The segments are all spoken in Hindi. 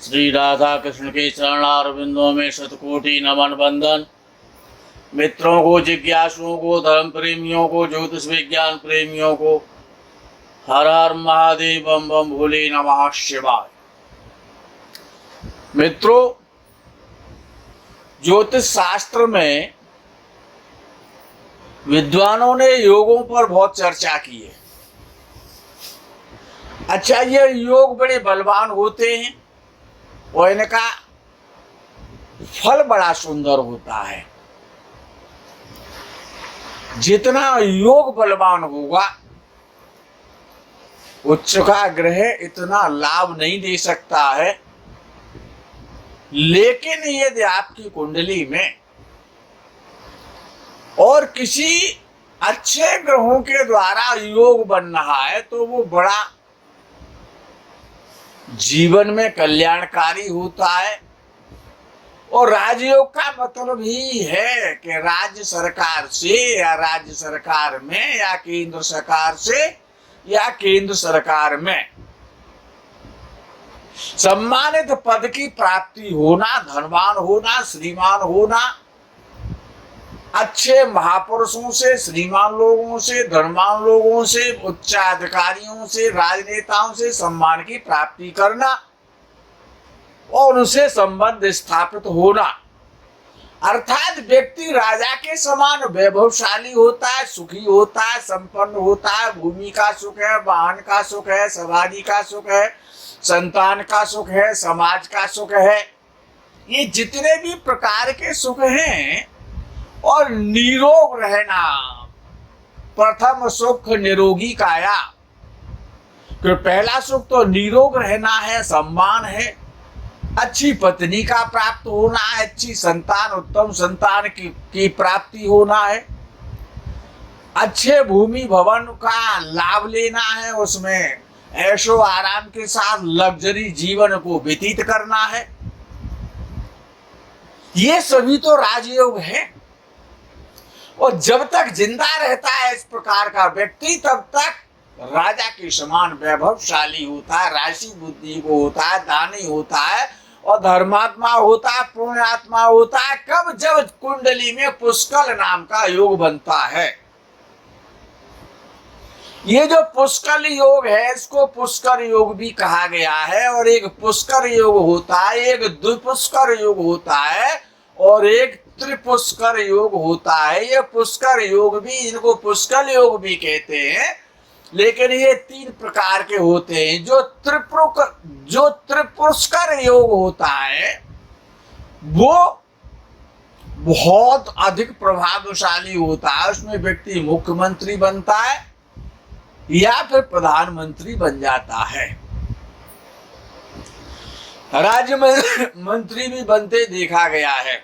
श्री राधा कृष्ण के चरणारविंदों में शतकोटि नमन बंदन। मित्रों को, जिज्ञासुओं को, धर्म प्रेमियों को, ज्योतिष विज्ञान प्रेमियों को हर हर महादेव बम बम भोले नमः शिवाय। मित्रों, ज्योतिष शास्त्र में विद्वानों ने योगों पर बहुत चर्चा की है। अच्छा, ये योग बड़े बलवान होते हैं और इनका फल बड़ा सुंदर होता है। जितना योग बलवान होगा उच्च का ग्रह इतना लाभ नहीं दे सकता है, लेकिन यदि आपकी कुंडली में और किसी अच्छे ग्रहों के द्वारा योग बन रहा है तो वो बड़ा जीवन में कल्याणकारी होता है। और राजयोग का मतलब ही है कि राज्य सरकार से या राज्य सरकार में या केंद्र सरकार से या केंद्र सरकार में सम्मानित पद की प्राप्ति होना, धनवान होना, श्रीमान होना, अच्छे महापुरुषों से, श्रीमान लोगों से, धनवान लोगों से, उच्चाधिकारियों से, राजनेताओं से सम्मान की प्राप्ति करना और उनसे संबंध स्थापित होना। अर्थात व्यक्ति राजा के समान वैभवशाली होता है, सुखी होता है, संपन्न होता है। भूमि का सुख है, वाहन का सुख है, समाधि का सुख है, संतान का सुख है, समाज का सुख है। ये जितने भी प्रकार के सुख हैं। और निरोग रहना, प्रथम सुख निरोगी काया। तो पहला सुख तो निरोग रहना है, सम्मान है, अच्छी पत्नी का प्राप्त होना है, अच्छी संतान, उत्तम संतान की प्राप्ति होना है, अच्छे भूमि भवन का लाभ लेना है, उसमें ऐशो आराम के साथ लग्जरी जीवन को व्यतीत करना है। ये सभी तो राजयोग है। और जब तक जिंदा रहता है इस प्रकार का व्यक्ति, तब तक राजा के समान वैभवशाली होता है, राशि बुद्धि को होता है, दानी होता है और धर्मात्मा होता है, पुण्यात्मा होता है। कब? जब कुंडली में पुष्कल नाम का योग बनता है। ये जो पुष्कल योग है, इसको पुष्कर योग भी कहा गया है। और एक पुष्कर योग होता है, एक द्विपुष्कर योग होता है और एक त्रिपुष्कर योग होता है। ये पुष्कर योग भी, इनको पुष्कल योग भी कहते हैं, लेकिन ये 3 प्रकार के होते हैं। जो त्रिपुष्कर योग होता है वो बहुत अधिक प्रभावशाली होता है। उसमें व्यक्ति मुख्यमंत्री बनता है या फिर प्रधानमंत्री बन जाता है, राज्य मंत्री भी बनते देखा गया है।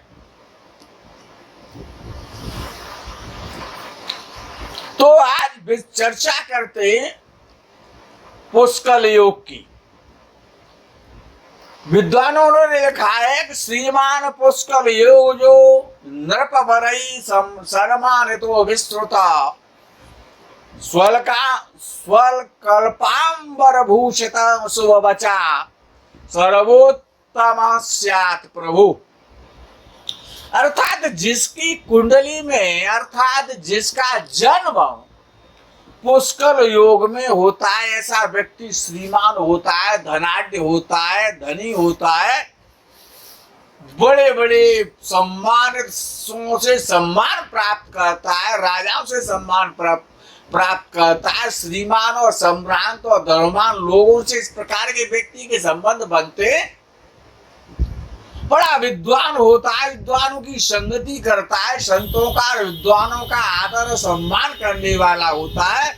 तो आज चर्चा करते हैं पुष्कल योग की। विद्वानों ने लिखा है कि श्रीमान पुष्कल योग जो नृपवरई सम्मानितो विस्तृता स्वल्कल्पांबर भूषित शुभवचा सर्वोत्तम स्यात् प्रभु। अर्थात जिसकी कुंडली में, अर्थात जिसका जन्म पुष्कल योग में होता है, ऐसा व्यक्ति श्रीमान होता है, धनाढ्य होता है, धनी होता है, बड़े बड़े सम्मानित से सम्मान प्राप्त करता है, राजाओं से सम्मान प्राप्त करता है, श्रीमान और सम्रांत और धनवान लोगों से इस प्रकार के व्यक्ति के संबंध बनते, बड़ा विद्वान होता है, विद्वानों की संगति करता है, संतों का, विद्वानों का आदर सम्मान करने वाला होता है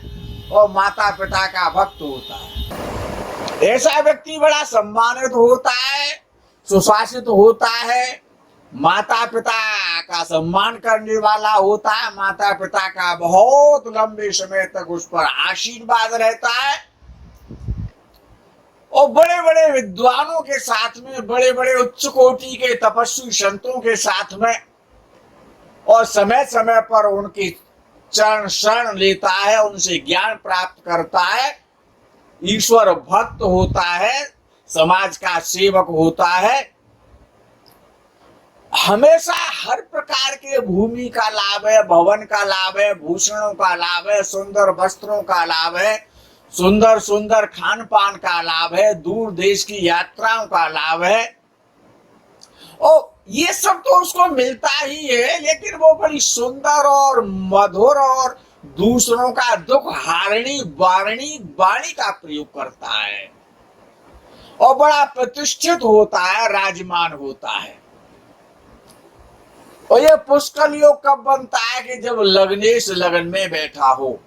और माता पिता का भक्त होता है। ऐसा व्यक्ति बड़ा सम्मानित होता है, सुशासित होता है, माता पिता का सम्मान करने वाला होता है, माता पिता का बहुत लंबे समय तक उस पर आशीर्वाद रहता है। और बड़े बड़े विद्वानों के साथ में, बड़े बड़े उच्च कोटि के तपस्वी संतों के साथ में, और समय समय पर उनकी चरण शरण लेता है, उनसे ज्ञान प्राप्त करता है, ईश्वर भक्त होता है, समाज का सेवक होता है, हमेशा हर प्रकार के भूमि का लाभ है, भवन का लाभ है, भूषणों का लाभ है, सुंदर वस्त्रों का लाभ है, सुंदर सुंदर खान पान का लाभ है, दूर देश की यात्राओं का लाभ है, और ये सब तो उसको मिलता ही है, लेकिन वो बड़ी सुंदर और मधुर और दूसरों का दुख हारणी वारणी वाणी का प्रयोग करता है और बड़ा प्रतिष्ठित होता है, राजमान होता है। और ये पुष्कर योग कब बनता है कि जब लग्नेश लगन में बैठा हो।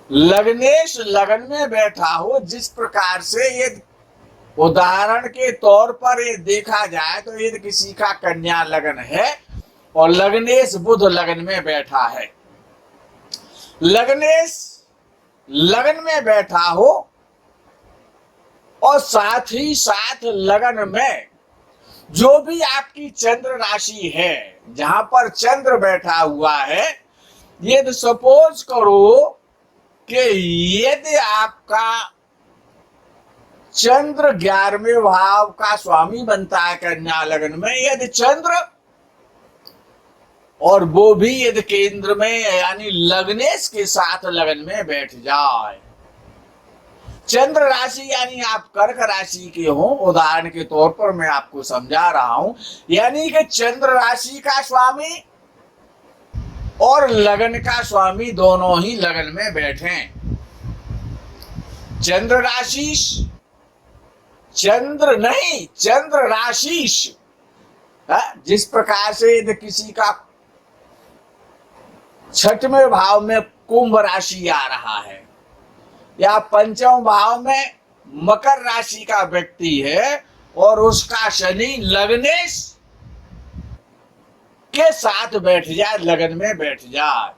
लग्नेश लगन में बैठा हो, जिस प्रकार से ये उदाहरण के तौर पर ये देखा जाए तो यदि किसी का कन्या लगन है और लग्नेश बुध लगन में बैठा है, लग्नेश लगन में बैठा हो और साथ ही साथ लगन में जो भी आपकी चंद्र राशि है, जहां पर चंद्र बैठा हुआ है, यदि सपोज करो कि यदि आपका चंद्र 11वें भाव का स्वामी बनता है कन्या लगन में, यदि चंद्र और वो भी यदि केंद्र में यानी लग्नेश के साथ लगन में बैठ जाए, चंद्र राशि यानी आप कर्क राशि के हो, उदाहरण के तौर पर मैं आपको समझा रहा हूं, यानी कि चंद्र राशि का स्वामी और लगन का स्वामी दोनों ही लगन में बैठे। चंद्र राशिश, चंद्र नहीं चंद्र राशिश, जिस प्रकार से यदि किसी का 6वें भाव में कुंभ राशि आ रहा है या 5वें भाव में मकर राशि का व्यक्ति है और उसका शनि लग्नेश के साथ बैठ जाए, लगन में बैठ जाए,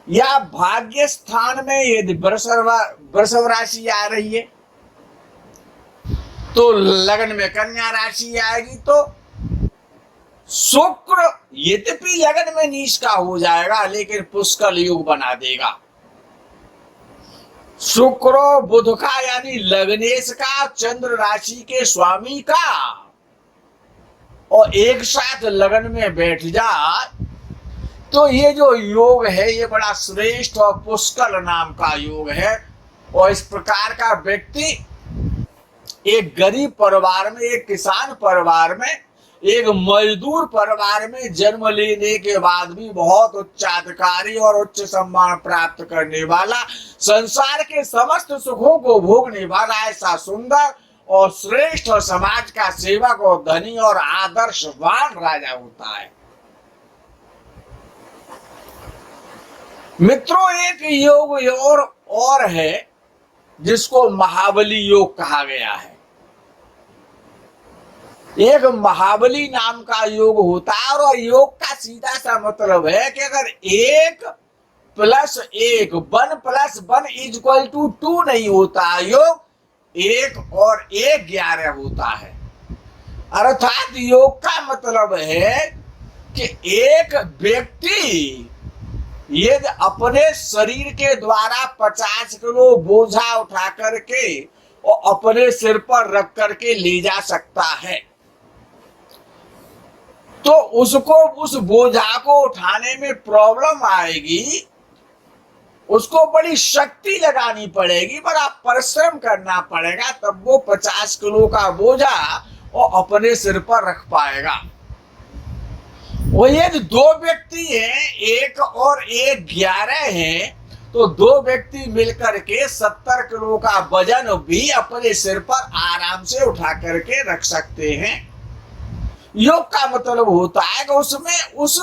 या भाग्य स्थान में यदि वृषभ राशि आ रही है तो लगन में कन्या राशि आएगी, तो शुक्र यद्यपि लगन में नीच का हो जाएगा लेकिन पुष्कर योग बना देगा। शुक्र बुध का यानी लग्नेश का, चंद्र राशि के स्वामी का, और एक साथ लगन में बैठ जाए तो ये जो योग है ये बड़ा श्रेष्ठ और पुष्कर नाम का योग है। और इस प्रकार का व्यक्ति एक गरीब परिवार में, एक किसान परिवार में, एक मजदूर परिवार में जन्म लेने के बाद भी बहुत उच्चाधिकारी और उच्च सम्मान प्राप्त करने वाला, संसार के समस्त सुखों को भोगने वाला ऐसा सुंदर और श्रेष्ठ और समाज का सेवक और धनी और आदर्शवान राजा होता है। मित्रों, एक योग और है जिसको महाबली योग कहा गया है। एक महाबली नाम का योग होता है और योग का सीधा सा मतलब है कि अगर 1 + 1 1 + 1 = 2 नहीं होता, योग 1 और 1 11 होता है। अर्थात योग का मतलब है कि एक व्यक्ति यदि अपने शरीर के द्वारा 50 किलो बोझा उठा करके और अपने सिर पर रख करके ले जा सकता है, तो उसको उस बोझा को उठाने में प्रॉब्लम आएगी, उसको बड़ी शक्ति लगानी पड़ेगी, बड़ा परिश्रम करना पड़ेगा, तब वो 50 किलो का बोझा और अपने सिर पर रख पाएगा। वो यदि 2 व्यक्ति हैं, 1 और 1 11 हैं, तो 2 व्यक्ति मिलकर के 70 किलो का वजन भी अपने सिर पर आराम से उठा करके रख सकते हैं। योग का मतलब होता है कि उसमें उस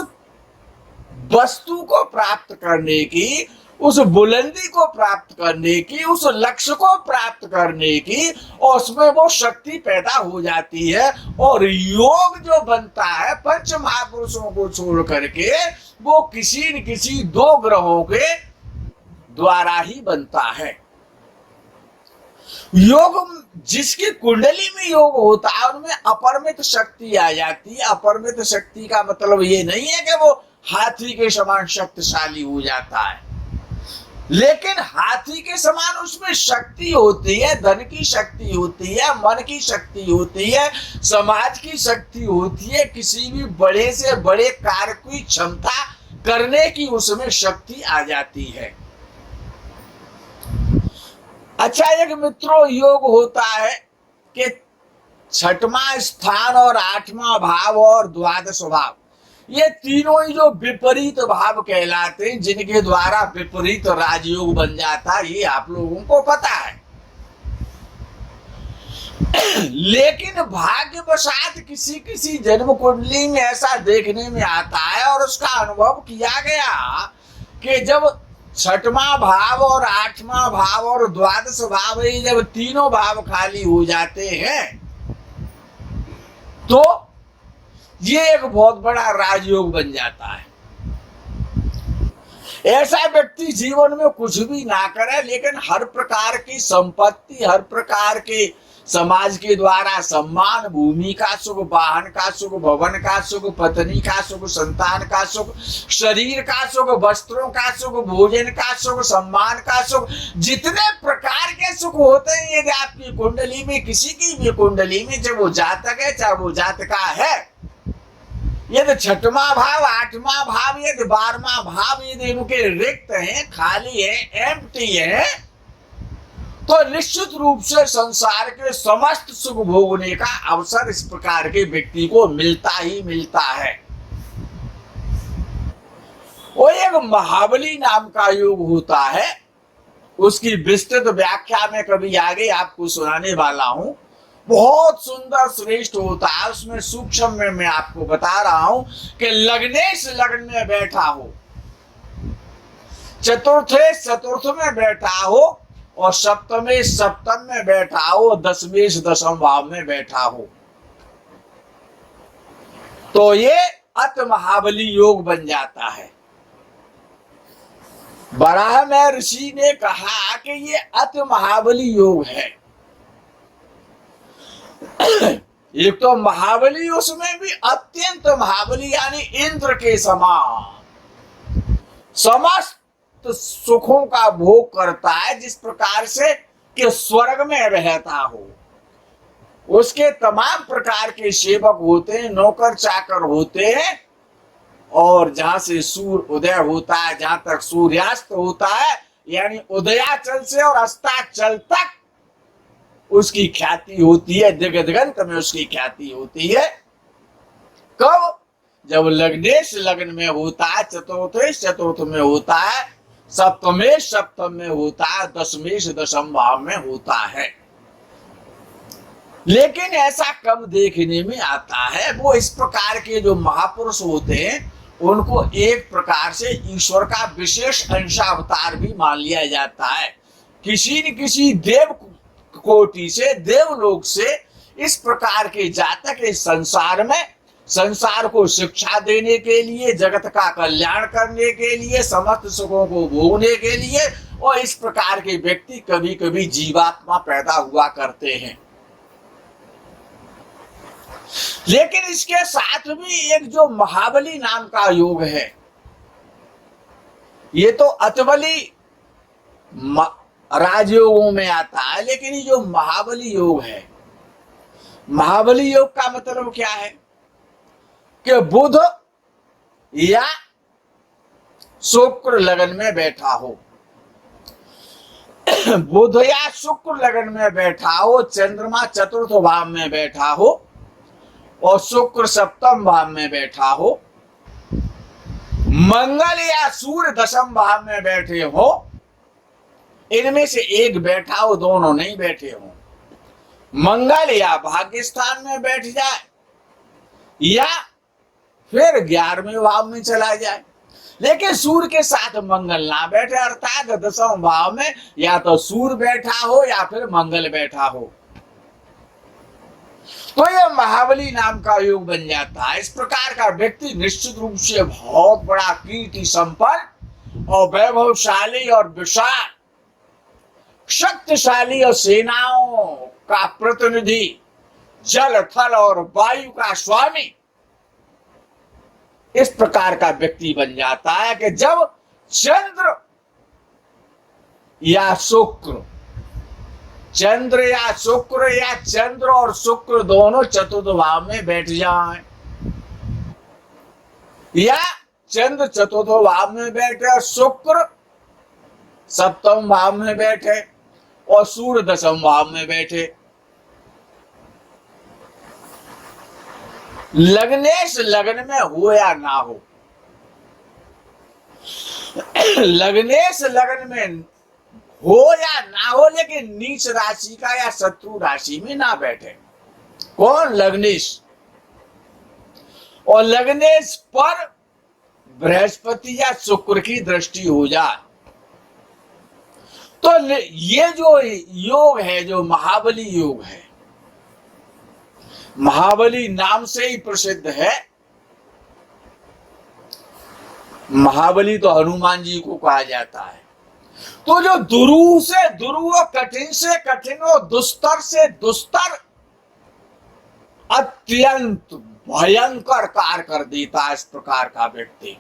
वस्तु को प्राप्त करने की, उस बुलंदी को प्राप्त करने की, उस लक्ष्य को प्राप्त करने की, और उसमें वो शक्ति पैदा हो जाती है। और योग जो बनता है पंच महापुरुषों को छोड़ करके वो किसी न किसी 2 ग्रहों के द्वारा ही बनता है। योग जिसकी कुंडली में योग होता है उनमें अपरिमित शक्ति आ जाती है। अपरिमित शक्ति का मतलब ये नहीं है कि वो हाथी के समान शक्तिशाली हो जाता है, लेकिन हाथी के समान उसमें शक्ति होती है, धन की शक्ति होती है, मन की शक्ति होती है, समाज की शक्ति होती है, किसी भी बड़े से बड़े कार्य की क्षमता करने की उसमें शक्ति आ जाती है। अच्छा, एक मित्रों योग होता है कि छठवां स्थान और आठवां भाव और द्वादश भाव, ये तीनों ही जो विपरीत भाव कहलाते हैं, जिनके द्वारा विपरीत राजयोग बन जाता है, ये आप लोगों को पता है। लेकिन भाग्यवशात किसी किसी जन्म कुंडली में ऐसा देखने में आता है और उसका अनुभव किया गया कि जब छठवां भाव और आठवां भाव और द्वादश भाव, ये जब तीनों भाव खाली हो जाते हैं तो ये एक बहुत बड़ा राजयोग बन जाता है। ऐसा व्यक्ति जीवन में कुछ भी ना करे, लेकिन हर प्रकार की संपत्ति, हर प्रकार के समाज के द्वारा सम्मान, भूमि का सुख, वाहन का सुख, भवन का सुख, पत्नी का सुख, संतान का सुख, शरीर का सुख, वस्त्रों का सुख, भोजन का सुख, सम्मान का सुख, जितने प्रकार के सुख होते हैं, यदि आपकी कुंडली में, किसी की भी कुंडली में, चाहे वो जातक है चाहे वो जातका है, यदि छठवां भाव, आठवां भाव, यदि 12वां भाव यदि इनके रिक्त हैं, खाली है, एम्प्टी है, तो निश्चित रूप से संसार के समस्त सुख भोगने का अवसर इस प्रकार के व्यक्ति को मिलता ही मिलता है। वो एक महाबली नाम का योग होता है, उसकी विस्तृत व्याख्या में कभी आगे आपको सुनाने वाला हूं। बहुत सुंदर श्रेष्ठ होता है। उसमें सूक्ष्म में मैं आपको बता रहा हूं कि लग्नेश लग्न में बैठा हो, चतुर्थेश चतुर्थ में बैठा हो, और सप्तमेश सप्तम में बैठा हो, दशमेश दशम भाव में बैठा हो, तो ये अति महाबली योग बन जाता है। बराह में ऋषि ने कहा कि ये अति महाबली योग है। एक तो महाबली, उसमें भी अत्यंत महाबली, यानी इंद्र के समान समस्त सुखों का भोग करता है, जिस प्रकार से कि स्वर्ग में रहता हो। उसके तमाम प्रकार के सेवक होते हैं, नौकर चाकर होते हैं, और जहां से सूर्य उदय होता है, जहां तक सूर्यास्त होता है, यानी उदयाचल से और अस्ताचल तक उसकी ख्याति होती है, दिगंत में उसकी ख्याति होती है। कब? जब लग्नेश लग्न में होता है, चतुर्थेश चतुर्थ में होता है, सप्तमेश सप्तम में होता है, दशमेश दशम भाव में होता है। लेकिन ऐसा कम देखने में आता है। वो इस प्रकार के जो महापुरुष होते हैं, उनको एक प्रकार से ईश्वर का विशेष अंशावतार भी मान लिया जाता है। किसी न किसी देव कोटि से, देवलोक से इस प्रकार के जातक इस संसार में, संसार को शिक्षा देने के लिए, जगत का कल्याण करने के लिए, समस्त सुखों को भोगने के लिए, और इस प्रकार के व्यक्ति कभी कभी जीवात्मा पैदा हुआ करते हैं। लेकिन इसके साथ भी एक जो महाबली नाम का योग है, ये तो अतबली राजयोगों में आता है, लेकिन ये जो महाबली योग है, महाबली योग का मतलब क्या है कि बुध या शुक्र लगन में बैठा हो, बुध या शुक्र लगन में बैठा हो, चंद्रमा चतुर्थ भाव में बैठा हो और शुक्र सप्तम भाव में बैठा हो, मंगल या सूर्य दशम भाव में बैठे हो, इनमें से एक बैठा हो, दोनों नहीं बैठे हो, मंगल या भाग्य स्थान में बैठ जाए या फिर 11वें भाव में चला जाए, लेकिन सूर्य के साथ मंगल ना बैठे, अर्थात दशम भाव में या तो सूर्य बैठा हो या फिर मंगल बैठा हो, तो यह महाबली नाम का योग बन जाता है। इस प्रकार का व्यक्ति निश्चित रूप से बहुत बड़ा कीर्ति संपन्न और वैभवशाली और विशाल शक्तिशाली और सेनाओं का प्रतिनिधि, जल थल और वायु का स्वामी, इस प्रकार का व्यक्ति बन जाता है कि जब चंद्र या शुक्र, चंद्र या शुक्र या चंद्र और शुक्र दोनों चतुर्थ भाव में बैठ जाएं, या चंद्र चतुर्थ भाव में बैठे, शुक्र सप्तम भाव में बैठे और सूर्य दशम भाव में बैठे। लग्नेश लग्न में हो या ना हो, लग्नेश लग्न में हो या ना हो, लेकिन नीच राशि का या शत्रु राशि में ना बैठे। कौन? लग्नेश। और लग्नेश पर बृहस्पति या शुक्र की दृष्टि हो जाए तो ये जो योग है, जो महाबली योग है, महाबली नाम से ही प्रसिद्ध है। महाबली तो हनुमान जी को कहा जाता है। तो जो दुरूह से दुरूह, कठिन से कठिन और दुस्तर से दुस्तर अत्यंत भयंकर कार्य कर देता है इस प्रकार का व्यक्ति।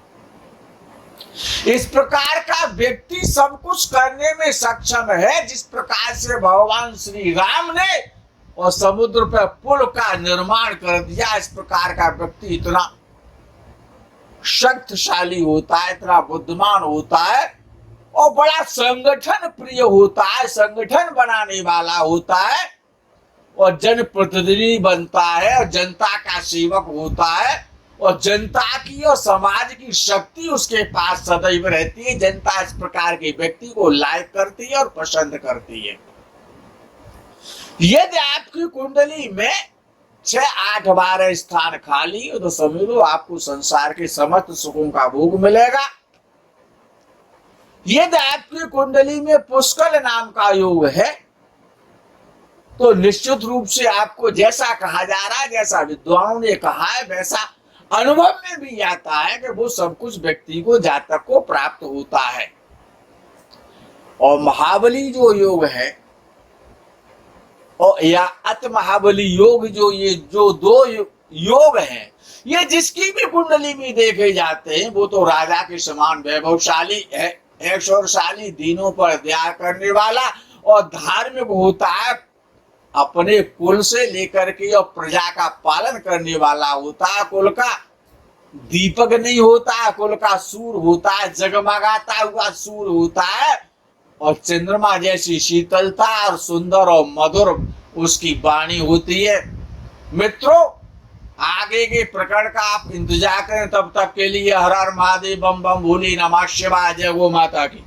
इस प्रकार का व्यक्ति सब कुछ करने में सक्षम है, जिस प्रकार से भगवान श्री राम ने और समुद्र पर पुल का निर्माण कर दिया। इस प्रकार का व्यक्ति इतना शक्तिशाली होता है, इतना बुद्धिमान होता है और बड़ा संगठन प्रिय होता है, संगठन बनाने वाला होता है और जनप्रतिनिधि बनता है और जनता का सेवक होता है और जनता की और समाज की शक्ति उसके पास सदैव रहती है। जनता इस प्रकार के व्यक्ति को लाइक करती है और पसंद करती है। यदि आपकी कुंडली में 6, 8, 12 स्थान खाली हो तो समझ लो आपको संसार के समस्त सुखों का भोग मिलेगा। यदि आपकी कुंडली में पुष्कर नाम का योग है तो निश्चित रूप से आपको जैसा कहा जा रहा है, जैसा विद्वानों ने कहा है, वैसा अनुभव में भी आता है कि वो सब कुछ व्यक्ति को, जातक को प्राप्त होता है। और महाबली जो योग है और या अत महाबली योग, जो ये जो दो योग हैं, ये जिसकी भी कुंडली में देखे जाते हैं वो तो राजा के समान वैभवशाली है, ऐश्वर्यशाली, दीनों पर दया करने वाला और धार्मिक होता है, अपने कुल से लेकर के और प्रजा का पालन करने वाला होता है। कुल का दीपक नहीं होता है, कुल का सूर्य होता है, जगमगाता हुआ सूर्य होता है और चंद्रमा जैसी शीतलता और सुंदर और मधुर उसकी वाणी होती है। मित्रों, आगे के प्रकरण का आप इंतजार करें। तब तक के लिए हर हर महादेव, बम बम भोले, नमः शिवाय, जय गो माता की।